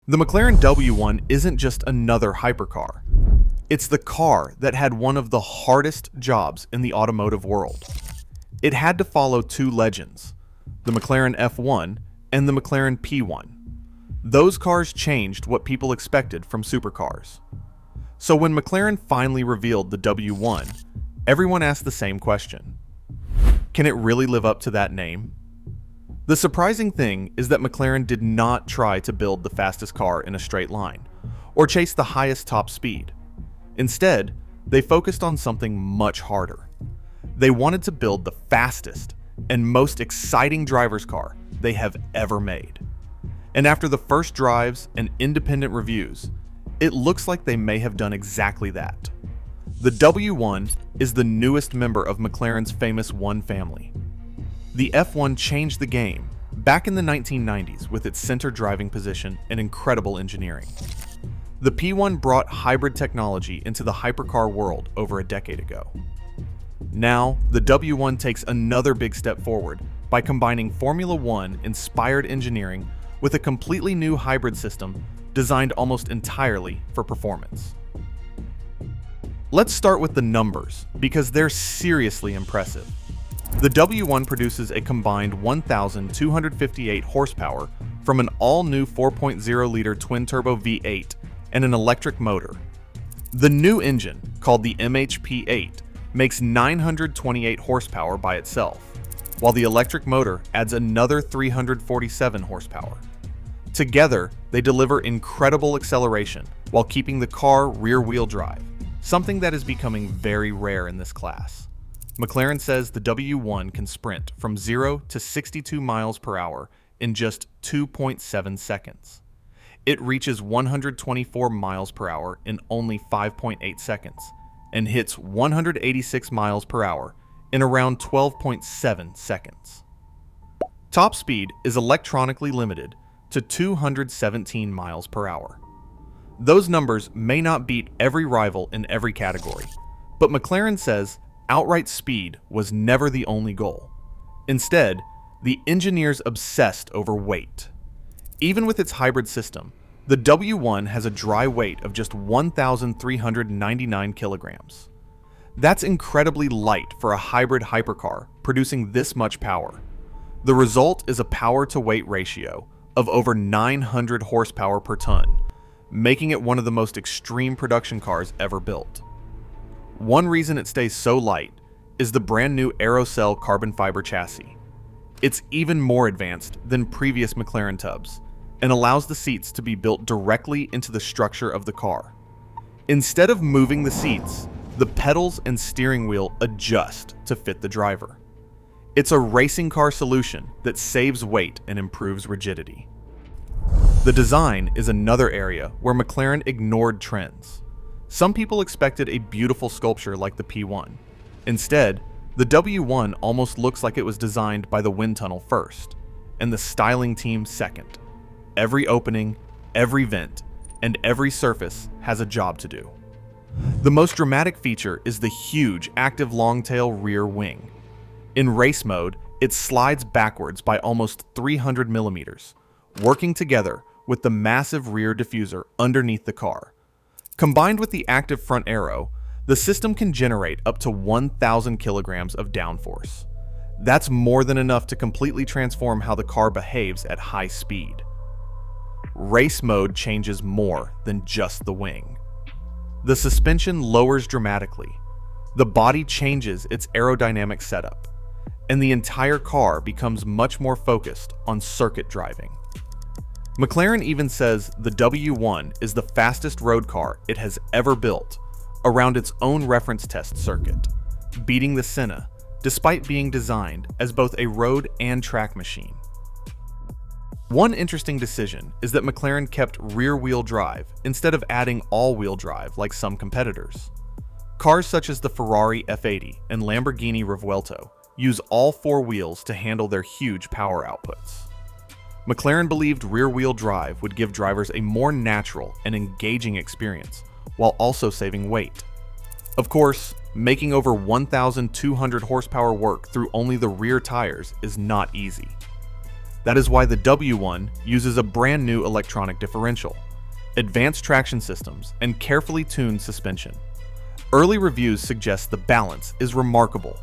The McLaren W1 isn't just another hypercar. It's the car that had one of the hardest jobs in the automotive world. It had to follow two legends, the McLaren F1 and the McLaren P1. Those cars changed what people expected from supercars. So when McLaren finally revealed the W1, everyone asked the same question. Can it really live up to that name? The surprising thing is that McLaren did not try to build the fastest car in a straight line, or chase the highest top speed. Instead, they focused on something much harder. They wanted to build the fastest and most exciting driver's car they have ever made. And after the first drives and independent reviews, it looks like they may have done exactly that. The W1 is the newest member of McLaren's famous One family. The F1 changed the game back in the 1990s with its center driving position and incredible engineering. The P1 brought hybrid technology into the hypercar world over a decade ago. Now, the W1 takes another big step forward by combining Formula One inspired engineering with a completely new hybrid system designed almost entirely for performance. Let's start with the numbers, because they're seriously impressive. The W1 produces a combined 1,258 horsepower from an all-new 4.0-liter twin-turbo V8 and an electric motor. The new engine, called the MHP8, makes 928 horsepower by itself, while the electric motor adds another 347 horsepower. Together, they deliver incredible acceleration while keeping the car rear-wheel drive, something that is becoming very rare in this class. McLaren says the W1 can sprint from 0 to 62 miles per hour in just 2.7 seconds. It reaches 124 miles per hour in only 5.8 seconds and hits 186 miles per hour in around 12.7 seconds. Top speed is electronically limited to 217 miles per hour. Those numbers may not beat every rival in every category, but McLaren says outright speed was never the only goal. Instead, the engineers obsessed over weight. Even with its hybrid system, the W1 has a dry weight of just 1,399 kilograms. That's incredibly light for a hybrid hypercar producing this much power. The result is a power-to-weight ratio of over 900 horsepower per ton, making it one of the most extreme production cars ever built. One reason it stays so light is the brand new Aerocell carbon fiber chassis. It's even more advanced than previous McLaren tubs and allows the seats to be built directly into the structure of the car. Instead of moving the seats, the pedals and steering wheel adjust to fit the driver. It's a racing car solution that saves weight and improves rigidity. The design is another area where McLaren ignored trends. Some people expected a beautiful sculpture like the P1. Instead, the W1 almost looks like it was designed by the wind tunnel first, and the styling team second. Every opening, every vent, and every surface has a job to do. The most dramatic feature is the huge active long-tail rear wing. In race mode, it slides backwards by almost 300 millimeters, working together with the massive rear diffuser underneath the car. Combined with the active front aero, the system can generate up to 1,000 kilograms of downforce. That's more than enough to completely transform how the car behaves at high speed. Race mode changes more than just the wing. The suspension lowers dramatically, the body changes its aerodynamic setup, and the entire car becomes much more focused on circuit driving. McLaren even says the W1 is the fastest road car it has ever built around its own reference test circuit, beating the Senna despite being designed as both a road and track machine. One interesting decision is that McLaren kept rear-wheel drive instead of adding all-wheel drive like some competitors. Cars such as the Ferrari F80 and Lamborghini Revuelto use all four wheels to handle their huge power outputs. McLaren believed rear-wheel drive would give drivers a more natural and engaging experience, while also saving weight. Of course, making over 1,200 horsepower work through only the rear tires is not easy. That is why the W1 uses a brand new electronic differential, advanced traction systems, and carefully tuned suspension. Early reviews suggest the balance is remarkable.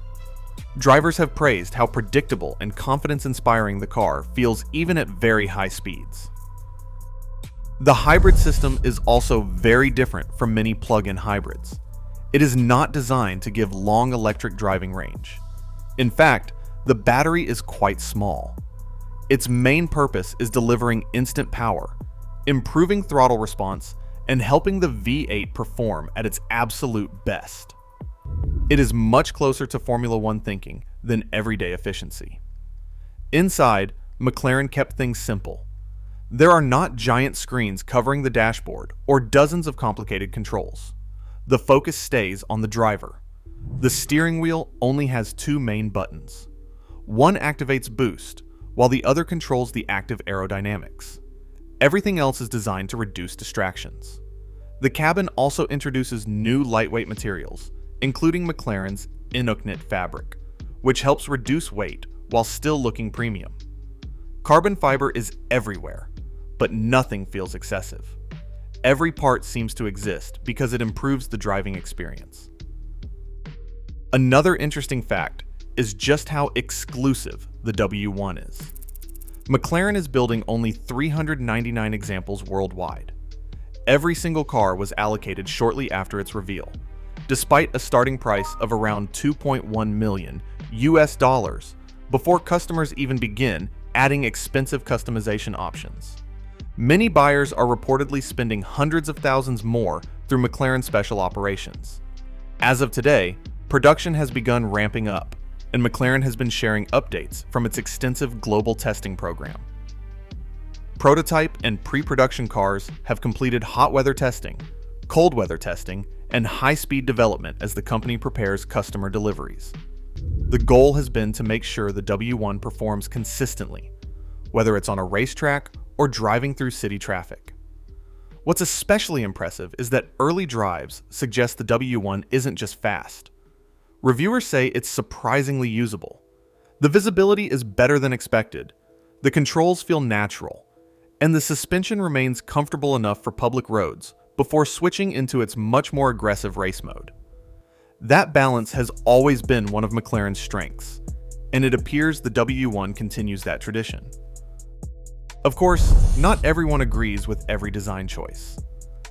Drivers have praised how predictable and confidence-inspiring the car feels even at very high speeds. The hybrid system is also very different from many plug-in hybrids. It is not designed to give long electric driving range. In fact, the battery is quite small. Its main purpose is delivering instant power, improving throttle response, and helping the V8 perform at its absolute best. It is much closer to Formula One thinking than everyday efficiency. Inside, McLaren kept things simple. There are not giant screens covering the dashboard or dozens of complicated controls. The focus stays on the driver. The steering wheel only has two main buttons. One activates boost, while the other controls the active aerodynamics. Everything else is designed to reduce distractions. The cabin also introduces new lightweight materials, including McLaren's Inouknit fabric, which helps reduce weight while still looking premium. Carbon fiber is everywhere, but nothing feels excessive. Every part seems to exist because it improves the driving experience. Another interesting fact is just how exclusive the W1 is. McLaren is building only 399 examples worldwide. Every single car was allocated shortly after its reveal, despite a starting price of around $2.1 million before customers even begin adding expensive customization options. Many buyers are reportedly spending hundreds of thousands more through McLaren special operations. As of today, production has begun ramping up, and McLaren has been sharing updates from its extensive global testing program. Prototype and pre-production cars have completed hot weather testing, cold weather testing, and high-speed development as the company prepares customer deliveries. The goal has been to make sure the W1 performs consistently, whether it's on a racetrack or driving through city traffic. What's especially impressive is that early drives suggest the W1 isn't just fast. Reviewers say it's surprisingly usable. The visibility is better than expected, the controls feel natural, and the suspension remains comfortable enough for public roads before switching into its much more aggressive race mode. That balance has always been one of McLaren's strengths, and it appears the W1 continues that tradition. Of course, not everyone agrees with every design choice.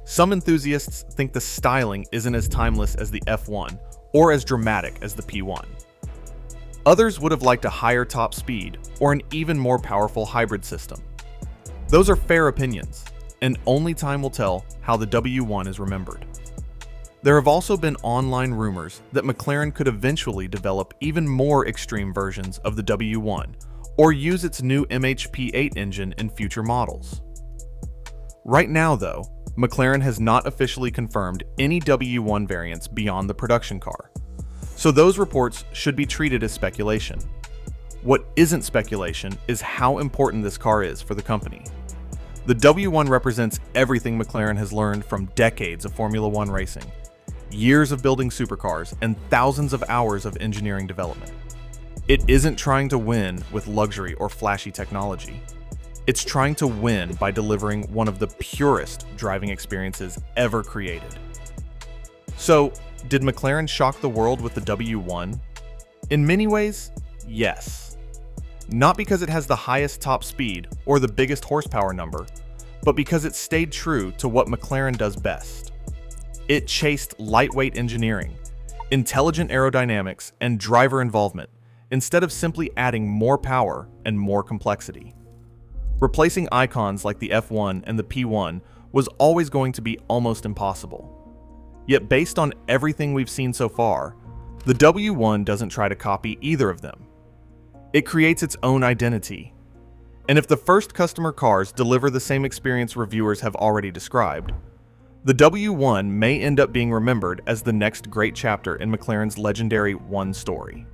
Some enthusiasts think the styling isn't as timeless as the F1 or as dramatic as the P1. Others would have liked a higher top speed or an even more powerful hybrid system. Those are fair opinions, and only time will tell how the W1 is remembered. There have also been online rumors that McLaren could eventually develop even more extreme versions of the W1 or use its new MHP8 engine in future models. Right now, though, McLaren has not officially confirmed any W1 variants beyond the production car, so those reports should be treated as speculation. What isn't speculation is how important this car is for the company. The W1 represents everything McLaren has learned from decades of Formula One racing, years of building supercars, and thousands of hours of engineering development. It isn't trying to win with luxury or flashy technology. It's trying to win by delivering one of the purest driving experiences ever created. So, did McLaren shock the world with the W1? In many ways, yes. Not because it has the highest top speed or the biggest horsepower number, but because it stayed true to what McLaren does best. It chased lightweight engineering, intelligent aerodynamics, and driver involvement, instead of simply adding more power and more complexity. Replacing icons like the F1 and the P1 was always going to be almost impossible. Yet based on everything we've seen so far, the W1 doesn't try to copy either of them. It creates its own identity. And if the first customer cars deliver the same experience reviewers have already described, the W1 may end up being remembered as the next great chapter in McLaren's legendary One story.